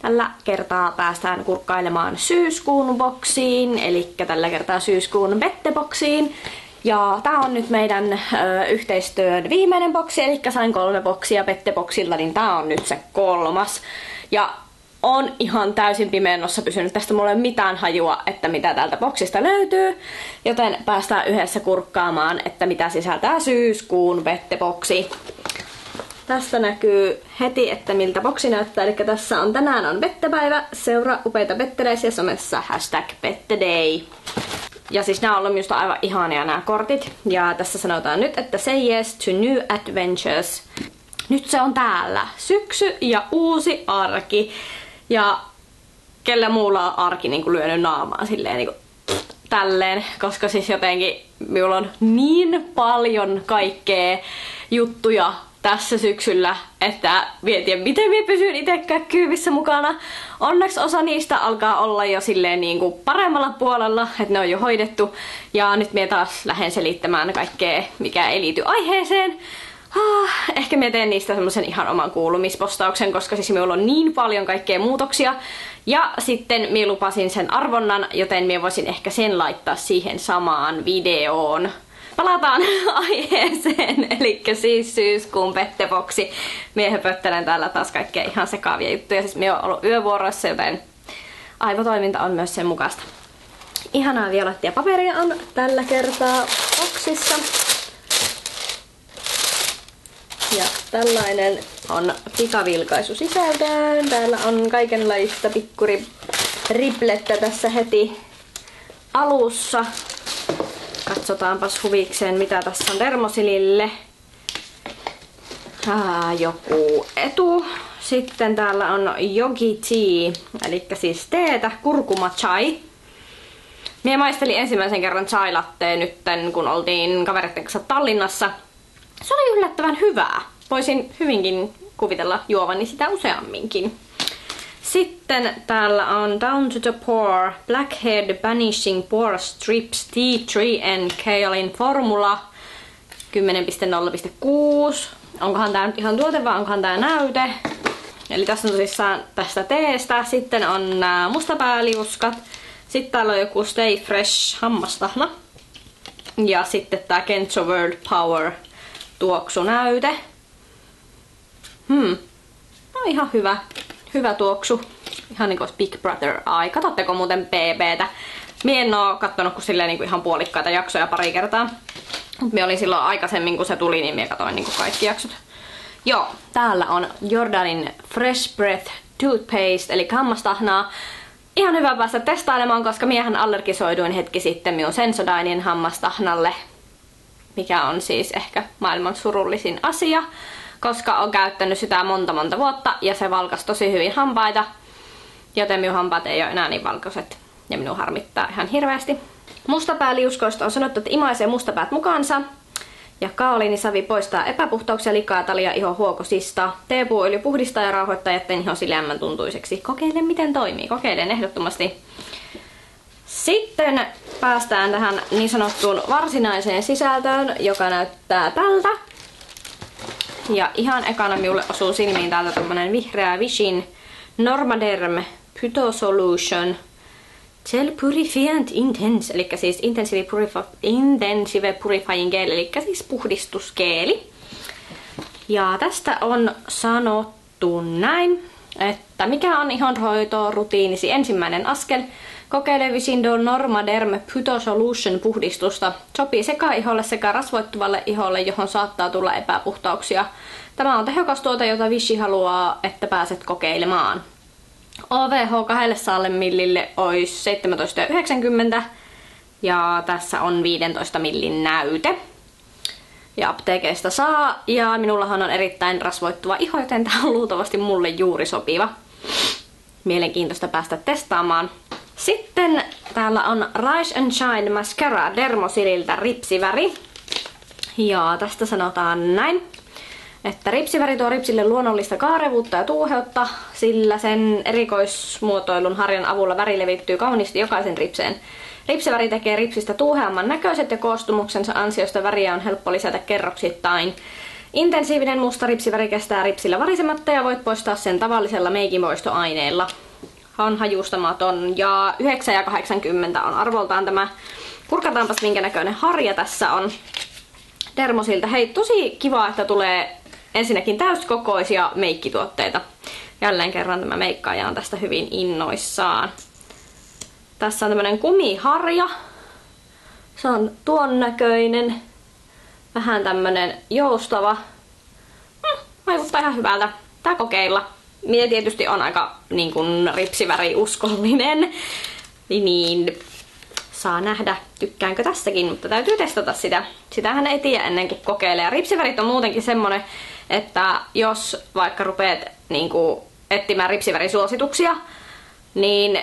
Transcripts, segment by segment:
Tällä kertaa päästään kurkkailemaan syyskuun boksiin, eli tällä kertaa syyskuun betteboksiin. Ja tää on nyt meidän yhteistyön viimeinen boksi, eli sain 3 boksia betteboksilla, niin tää on nyt se 3. Ja on ihan täysin pimennossa pysynyt. Tästä mulla ei ole mitään hajua, että mitä täältä boksista löytyy. Joten päästään yhdessä kurkkaamaan, että mitä sisältää syyskuun betteboksi. Tästä näkyy heti, että miltä boksi näyttää. Eli tässä on tänään on bettepäivä. Seuraa upeita bettereisiä somessa #betteday. Ja siis nämä on ollut minusta aivan ihania nämä kortit. Ja tässä sanotaan nyt, että say yes to new adventures. Nyt se on täällä. Syksy ja uusi arki. Ja kellä muulla on arki niin kuin lyönyt naamaan silleen niin kuin tälleen. Koska siis jotenkin minulla on niin paljon kaikkea juttuja tässä syksyllä, että mietin, miten minä pysyn itsekään kyyvissä mukana. Onneksi osa niistä alkaa olla jo silleen niin kuin paremmalla puolella, että ne on jo hoidettu. Ja nyt minä taas lähden selittämään kaikkea, mikä ei liity aiheeseen. Ehkä minä teen niistä semmosen ihan oman kuulumispostauksen, koska siis minulla on niin paljon kaikkea muutoksia. Ja sitten minä lupasin sen arvonnan, joten minä voisin ehkä sen laittaa siihen samaan videoon. Palataan aiheeseen, eli siis syyskuun betteboksi. Mie höpöttelen täällä taas kaikkea ihan sekaavia juttuja. Siis mie oon ollut yövuoroissa, joten aivotoiminta on myös sen mukaista. Ihanaa violettia paperia on tällä kertaa boksissa. Ja tällainen on pikavilkaisu sisältöön. Täällä on kaikenlaista pikkuriplettä tässä heti alussa. Katsotaanpas huvikseen, mitä tässä on Dermosilille. Joku etu. Sitten täällä on Yogi Tea, eli siis teetä, kurkuma chai. Mie maistelin ensimmäisen kerran chai latteen nytten, kun oltiin kavereiden kanssa Tallinnassa. Se oli yllättävän hyvää. Voisin hyvinkin kuvitella juovani sitä useamminkin. Sitten täällä on Down to the Pore Blackhead Banishing Pore Strips Tea Tree and Kaolin Formula 10.0.6. Onkohan tää nyt ihan tuote vai onkohan tää näyte? Eli tässä on tosissaan tästä teestä. Sitten on nämä mustapääliuskat. Sitten täällä on joku Stay Fresh hammastahna. Ja sitten tää Kenzo World Power tuoksunäyte. No ihan hyvä. Hyvä tuoksu. Ihan niinku Big Brother Eye. Katsotteko muuten BBtä? Mie en oo kattonut kuin silleen niinku ihan puolikkaita jaksoja pari kertaa. Mut mie olin silloin aikaisemmin kun se tuli, niin mie katoin niinku kaikki jaksot. Joo, täällä on Jordanin Fresh Breath Toothpaste, eli hammastahnaa. Ihan hyvä päästä testailemaan, koska miehän allergisoiduin hetki sitten minun Sensodynen hammastahnalle. Mikä on siis ehkä maailman surullisin asia. Koska olen käyttänyt sitä monta vuotta ja se valkasi tosi hyvin hampaita. Joten minun hampaat ei ole enää niin valkoiset. Ja minun harmittaa ihan hirveästi. Mustapääliuskoista on sanottu, että imaisee mustapäät mukaansa. Ja kaoliinisavi poistaa epäpuhtauksia, likaa, talia, iho huokosista. Teepuuöljy puhdistaa ja rauhoittaa, jätteen iho sileämmän tuntuiseksi. Kokeile miten toimii. Kokeilen ehdottomasti. Sitten päästään tähän niin sanottuun varsinaiseen sisältöön, joka näyttää tältä. Ja ihan ekana minulle osuu silmiin täältä tommonen vihreä Vishin Normaderm Phyto Solution Gel Purifiant Intense, eli siis Intensive Purifying Gel, eli siis puhdistuskeeli. Ja tästä on sanottu näin, että mikä on ihonhoitorutiinisi ensimmäinen askel. Kokeile Vishin Normaderm Phyto Solution puhdistusta. Sopii sekä iholle sekä rasvoittuvalle iholle, johon saattaa tulla epäpuhtauksia. Tämä on tehokas tuote, jota Vichy haluaa, että pääset kokeilemaan. OVH 200 millille olisi 17,90 ja tässä on 15 millin näyte. Ja apteekeista saa, ja minullahan on erittäin rasvoittuva iho, joten tämä on luultavasti mulle juuri sopiva. Mielenkiintoista päästä testaamaan. Sitten täällä on Rise and Shine Mascara Dermosililtä ripsiväri. Ja tästä sanotaan näin, että ripsiväri tuo ripsille luonnollista kaarevuutta ja tuuheutta, sillä sen erikoismuotoilun harjan avulla väri levittyy kauniisti jokaisen ripseen. Ripsiväri tekee ripsistä tuuheamman näköiset ja koostumuksensa ansiosta väriä on helppo lisätä kerroksittain. Intensiivinen musta ripsiväri kestää ripsillä varisematta ja voit poistaa sen tavallisella meikinpoistoaineella. On hajustamaton ja 9,80 on arvoltaan tämä. Kurkataanpas minkä näköinen harja tässä on Dermosilta. Hei, tosi kiva, että tulee ensinnäkin täyskokoisia meikkituotteita. Jälleen kerran tämä meikkaaja on tästä hyvin innoissaan. Tässä on tämmönen kumiharja. Se on tuon näköinen. Vähän tämmönen joustava. Vaikuttaa ihan hyvältä. Tää kokeilla. Minä tietysti on aika niin kuin ripsiväriuskollinen. Niin saa nähdä, tykkäänkö tästäkin, mutta täytyy testata sitä. Sitähän ei tiedä ennen kuin kokeilee. Ripsivärit on muutenkin semmonen, että jos vaikka rupeat niin kuin etsimään ripsivärisuosituksia, niin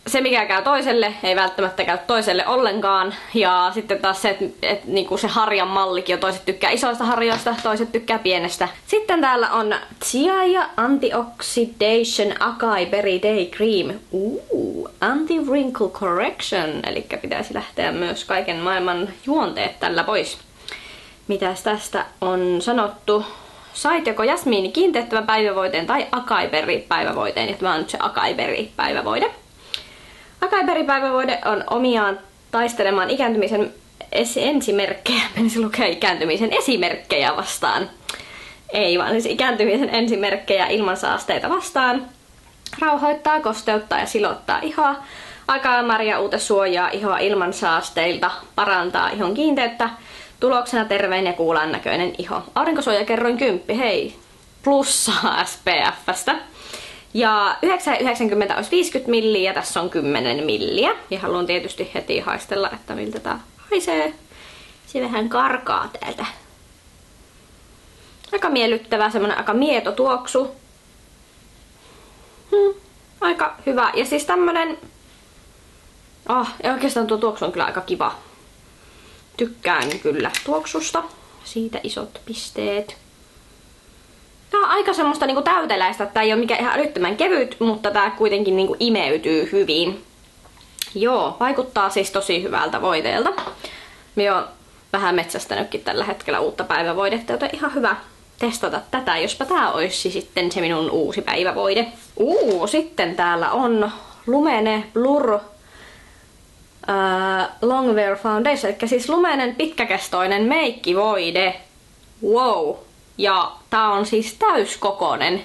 se mikä käy toiselle ei välttämättä käy toiselle ollenkaan. Ja sitten taas se, että niinku se harjan mallikin on, toiset tykkää isoista harjoista, toiset tykkää pienestä. Sitten täällä on Chiaya Antioxidation Acai Berry Day Cream. Anti-wrinkle correction. Eli pitäisi lähteä myös kaiken maailman juonteet tällä pois. Mitäs tästä on sanottu? Sait joko jasmiini kiinteyttävän päivävoiteen tai acai berry päivävoiteen. Ja tämä on nyt se acai berry päivävoide. Acai berry päivävoide on omiaan taistelemaan ikääntymisen ensimerkkejä. Menisi lukea ikääntymisen esimerkkejä vastaan. Ei vaan siis ikääntymisen ensimerkkejä ilmansaasteita vastaan. Rauhoittaa, kosteuttaa ja silottaa ihoa. Acai uute suojaa ihoa ilmansaasteilta. Parantaa ihon kiinteyttä. Tuloksena terveen ja kuulan näköinen iho. Aurinkosuojakerroin 10, hei, plussaa SPF:stä. Ja 9,90 olisi 50 milliä ja tässä on 10 milliä. Ja haluan tietysti heti haistella, että miltä tää haisee. Se vähän karkaa täältä. Aika miellyttävä, semmonen aika mieto tuoksu. Aika hyvä. Ja siis tämmönen... ja oikeastaan tuo tuoksu on kyllä aika kiva. Tykkään kyllä tuoksusta. Siitä isot pisteet. Tää on aika semmoista niinku täyteläistä. Tää ei ole mikään ihan älyttömän kevyt, mutta tää kuitenkin niinku imeytyy hyvin. Joo, vaikuttaa siis tosi hyvältä voiteelta. Minä oon vähän metsästänytkin tällä hetkellä uutta päivävoidetta, joten ihan hyvä testata tätä, jospa tää olisi sitten se minun uusi päivävoide. Sitten täällä on Lumene Blur Longwear Foundation, eli siis lumenen pitkäkestoinen meikkivoide. Wow! Ja tää on siis täyskokoinen.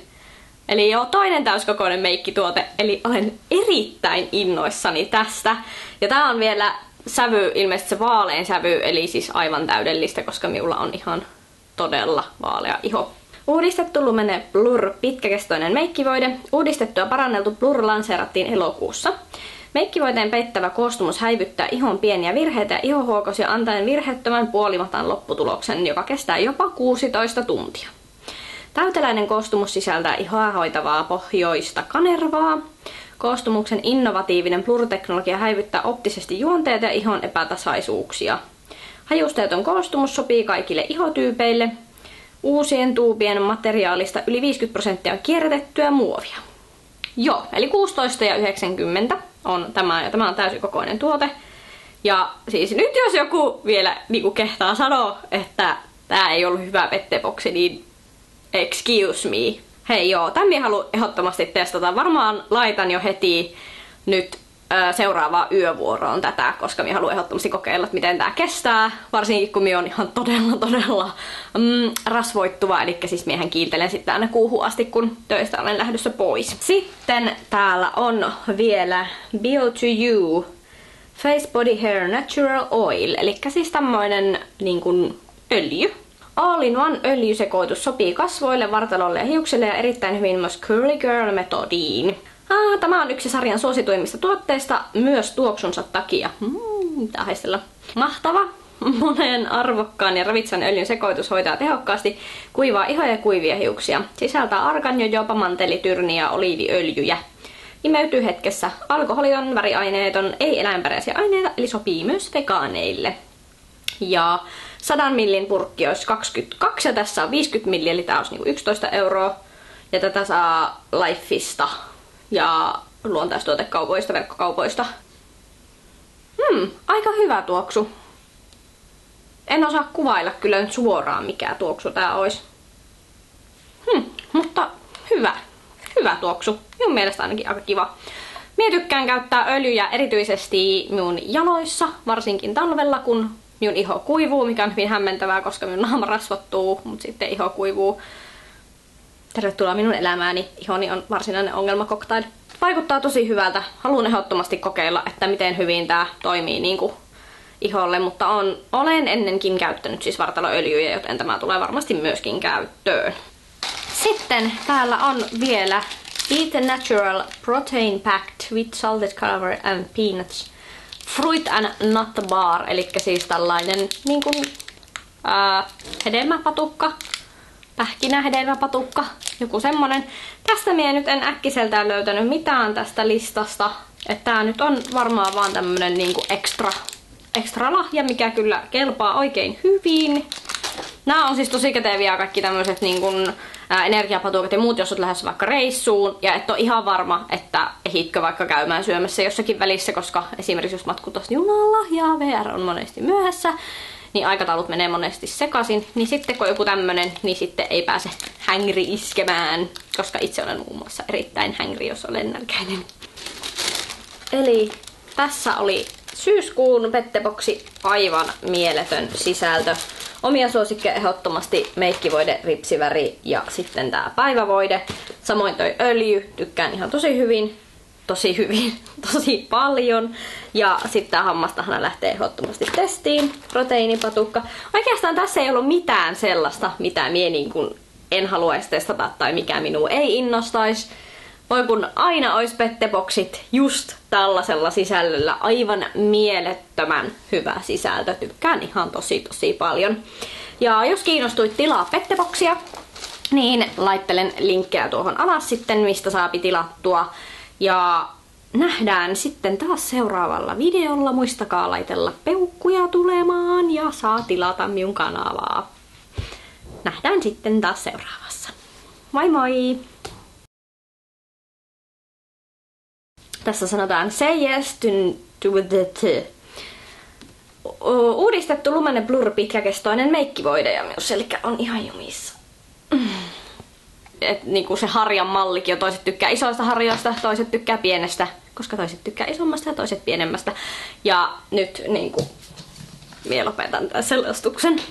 Eli jo toinen täyskokoinen meikkituote, eli olen erittäin innoissani tästä. Ja tää on vielä sävy, ilmeisesti se vaalein sävy, eli siis aivan täydellistä, koska minulla on ihan todella vaalea iho. Uudistettu Lumene Blur pitkäkestoinen meikkivoide. Uudistettu ja paranneltu Blur lanseerattiin elokuussa. Meikkivoiteen peittävä koostumus häivyttää ihon pieniä virheitä ja ihohuokosia antaen virheettömän puolimatan lopputuloksen, joka kestää jopa 16 tuntia. Täyteläinen koostumus sisältää ihoa hoitavaa pohjoista kanervaa. Koostumuksen innovatiivinen Blur-teknologia häivyttää optisesti juonteita ja ihon epätasaisuuksia. Hajusteeton koostumus sopii kaikille ihotyypeille. Uusien tuubien materiaalista yli 50% on kierrätettyä muovia. Joo, eli 16,90 on tämä, ja tämä on täysikokoinen tuote. Ja siis nyt jos joku vielä niin kehtaa sanoa, että tämä ei ollut hyvä vetteboksi, niin excuse me. Hei joo, tämän minä haluan ehdottomasti testata. Varmaan laitan jo heti nyt seuraavaan yövuoroon tätä, koska minä haluan ehdottomasti kokeilla, että miten tämä kestää. Varsinkin kun minä on ihan todella rasvoittuva, eli siis miehän kiiltelen sitten aina kuuhun asti, kun töistä olen lähdössä pois. Sitten täällä on vielä Bio to You Face Body Hair Natural Oil, eli siis tämmöinen niin kuin öljy. All-in-one öljysekoitus sopii kasvoille, vartalolle ja hiuksille ja erittäin hyvin myös Curly Girl-metodiin. Tämä on yksi sarjan suosituimmista tuotteista, myös tuoksunsa takia. Mitä haistella. Mahtava! Monen arvokkaan ja ravitsevan öljyn sekoitus hoitaa tehokkaasti kuivaa ihoa ja kuivia hiuksia. Sisältää arganjojoba, manteli-tyrniä ja oliiviöljyjä. Imeytyy hetkessä. Alkoholiton, väriaineeton, ei eläinperäisiä aineita, eli sopii myös vegaaneille. Ja 100 millin purkki olisi 22 ja tässä on 50 milliä, eli tää olisi niinku 11 €. Ja tätä saa Lifeista ja luontaistuotekaupoista, verkkokaupoista. Aika hyvä tuoksu. En osaa kuvailla kyllä nyt suoraan mikä tuoksu tää olisi. Mutta hyvä. Hyvä tuoksu. Minun mielestä ainakin aika kiva. Minä tykkään käyttää öljyjä erityisesti minun jaloissa, varsinkin talvella, kun minun iho kuivuu, mikä on hyvin hämmentävää, koska minun naama rasvattuu, mutta sitten iho kuivuu. Tervetuloa minun elämääni. Ihoni on varsinainen ongelmakoktail. Vaikuttaa tosi hyvältä. Haluan ehdottomasti kokeilla, että miten hyvin tää toimii niinku iholle, mutta olen ennenkin käyttänyt siis vartaloöljyjä, joten tämä tulee varmasti myöskin käyttöön. Sitten täällä on vielä Eat Natural Protein Packed with Salted Cauliflower and Peanuts Fruit and Nut Bar, eli siis tällainen niin kuin, hedelmäpatukka, pähkinähedelmäpatukka, joku semmonen. Tästä minä nyt en äkkiseltään löytänyt mitään tästä listasta, että tää nyt on varmaan vaan tämmönen niinku extra lahja, mikä kyllä kelpaa oikein hyvin. Nämä on siis tosi käteviä kaikki tämmöiset niin kuin, energiapatukat ja muut, jos olet lähdössä vaikka reissuun ja et ole ihan varma, että ehitkö vaikka käymään syömässä jossakin välissä, koska esimerkiksi jos matkutat junalla ja VR on monesti myöhässä, niin aikataulut menee monesti sekaisin, niin sitten kun on joku tämmönen, niin sitten ei pääse hängri iskemään, koska itse olen muun muassa erittäin hängri, jos olen nälkäinen. Eli tässä oli syyskuun petteboksi, aivan mieletön sisältö. Omia suosikkeja ehdottomasti meikkivoide, ripsiväri ja sitten tää päivävoide. Samoin toi öljy, tykkään ihan tosi paljon. Ja sitten tää hammastahana lähtee ehdottomasti testiin. Proteiinipatukka. Oikeastaan tässä ei ollut mitään sellaista, mitä mie niin kun en haluaisi testata tai mikä minua ei innostaisi. Voi kun aina ois petteboksit just tällaisella sisällöllä, aivan mielettömän hyvä sisältö. Tykkään ihan tosi paljon. Ja jos kiinnostuit tilaa petteboksia, niin laittelen linkkejä tuohon alas sitten, mistä saapi tilattua. Ja nähdään sitten taas seuraavalla videolla. Muistakaa laitella peukkuja tulemaan ja saa tilata minun kanavaa. Nähdään sitten taas seuraavassa. Moi moi! Tässä sanotaan say yes to the uudistettu Lumene Blur pitkäkestoinen meikkivoide ja myös, eli on ihan jumissa. Et niinku se harjan mallikin on, toiset tykkää isoista harjoista, toiset tykkää pienestä, koska toiset tykkää isommasta ja toiset pienemmästä. Ja nyt niinku minä lopetan tämän selostuksen.